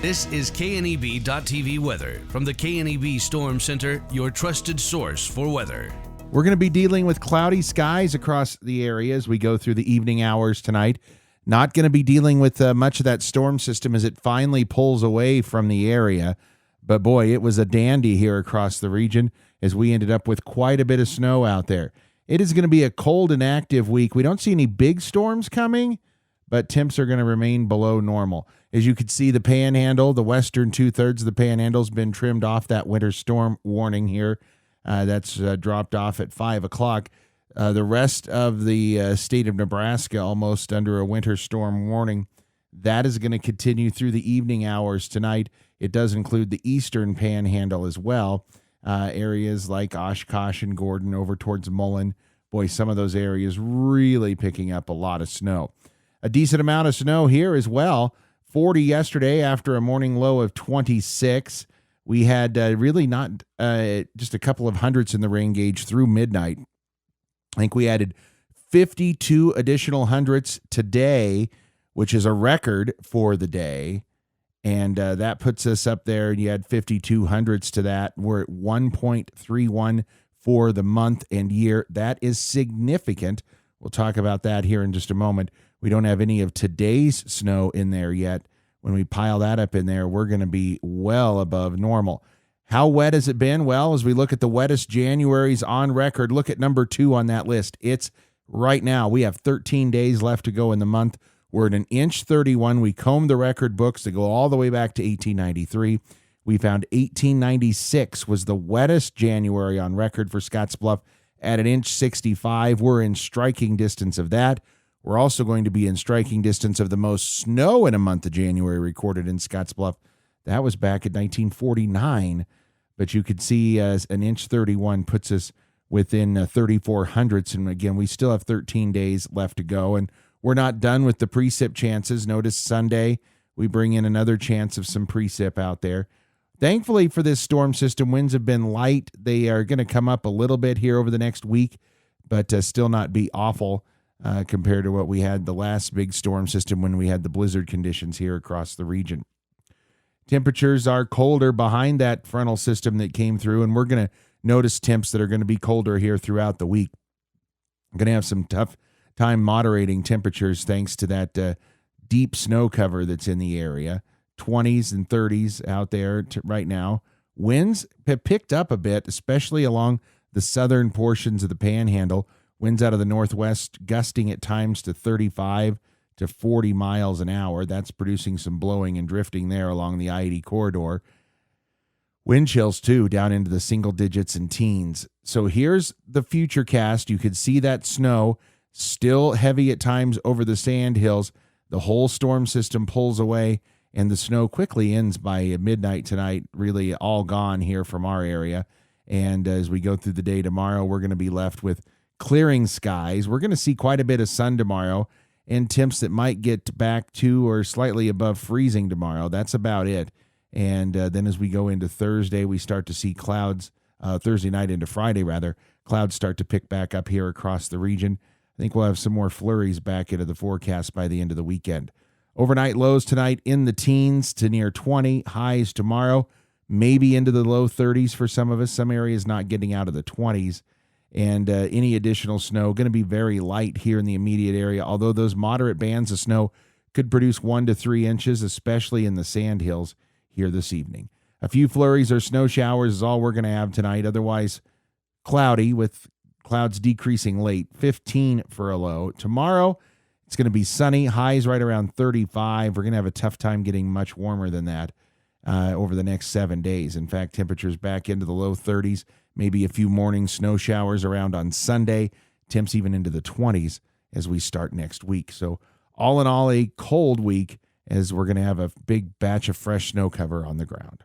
This is KNEB.TV weather from the KNEB Storm Center, your trusted source for weather. We're going to be dealing with cloudy skies across the area as we go through the evening hours tonight. Not going to be dealing with much of that storm system as it finally pulls away from the area. But boy, it was a dandy here across the region as we ended up with quite a bit of snow out there. It is going to be a cold and active week. We don't see any big storms coming, but temps are going to remain below normal. As you can see, the Panhandle, the western two-thirds of the Panhandle has been trimmed off that winter storm warning here. That's dropped off at 5 o'clock. The rest of the state of Nebraska almost under a winter storm warning. That is going to continue through the evening hours tonight. It does include the eastern Panhandle as well. Areas like Oshkosh and Gordon over towards Mullen. Boy, some of those areas really picking up a lot of snow. A decent amount of snow here as well. 40 yesterday after a morning low of 26. We had really not just a couple of hundredths in the rain gauge through midnight. I think we added 52 additional hundredths today, which is a record for the day. And that puts us up there. And you add 52 hundredths to that. We're at 1.31 for the month and year. That is significant. We'll talk about that here in just a moment. We don't have any of today's snow in there yet. When we pile that up in there, we're going to be well above normal. How wet has it been? Well, as we look at the wettest Januaries on record, look at number 2 on that list. It's right now. We have 13 days left to go in the month. We're at 1.31 inches. We combed the record books to go all the way back to 1893. We found 1896 was the wettest January on record for Scottsbluff at 1.65 inches. We're in striking distance of that. We're also going to be in striking distance of the most snow in a month of January recorded in Scottsbluff. That was back in 1949. But you could see as 1.31 inches puts us within 34 hundredths. And again, we still have 13 days left to go. And we're not done with the precip chances. Notice Sunday, we bring in another chance of some precip out there. Thankfully for this storm system, winds have been light. They are going to come up a little bit here over the next week, but still not be awful. Compared to what we had the last big storm system when we had the blizzard conditions here across the region. Temperatures are colder behind that frontal system that came through, and we're going to notice temps that are going to be colder here throughout the week. I'm going to have some tough time moderating temperatures thanks to that deep snow cover that's in the area. 20s and 30s out there right now. Winds have picked up a bit, especially along the southern portions of the Panhandle. Winds out of the northwest gusting at times to 35 to 40 miles an hour. That's producing some blowing and drifting there along the I-80 corridor. Wind chills, too, down into the single digits and teens. So here's the future cast. You could see that snow still heavy at times over the sand hills. The whole storm system pulls away, and the snow quickly ends by midnight tonight, really all gone here from our area. And as we go through the day tomorrow, we're going to be left with clearing skies. We're going to see quite a bit of sun tomorrow and temps that might get back to or slightly above freezing tomorrow. That's about it. And then as we go into Thursday, we start to see clouds, Thursday night into Friday, rather, clouds start to pick back up here across the region. I think we'll have some more flurries back into the forecast by the end of the weekend. Overnight lows tonight in the teens to near 20, highs tomorrow, maybe into the low 30s for some of us, some areas not getting out of the 20s. And any additional snow going to be very light here in the immediate area, although those moderate bands of snow could produce 1 to 3 inches, especially in the sand hills here this evening. A few flurries or snow showers is all we're going to have tonight. Otherwise, cloudy with clouds decreasing late, 15 for a low. Tomorrow, it's going to be sunny, highs right around 35. We're going to have a tough time getting much warmer than that over the next 7 days. In fact, temperatures back into the low 30s. Maybe a few morning snow showers around on Sunday. Temps even into the 20s as we start next week. So all in all, a cold week as we're going to have a big batch of fresh snow cover on the ground.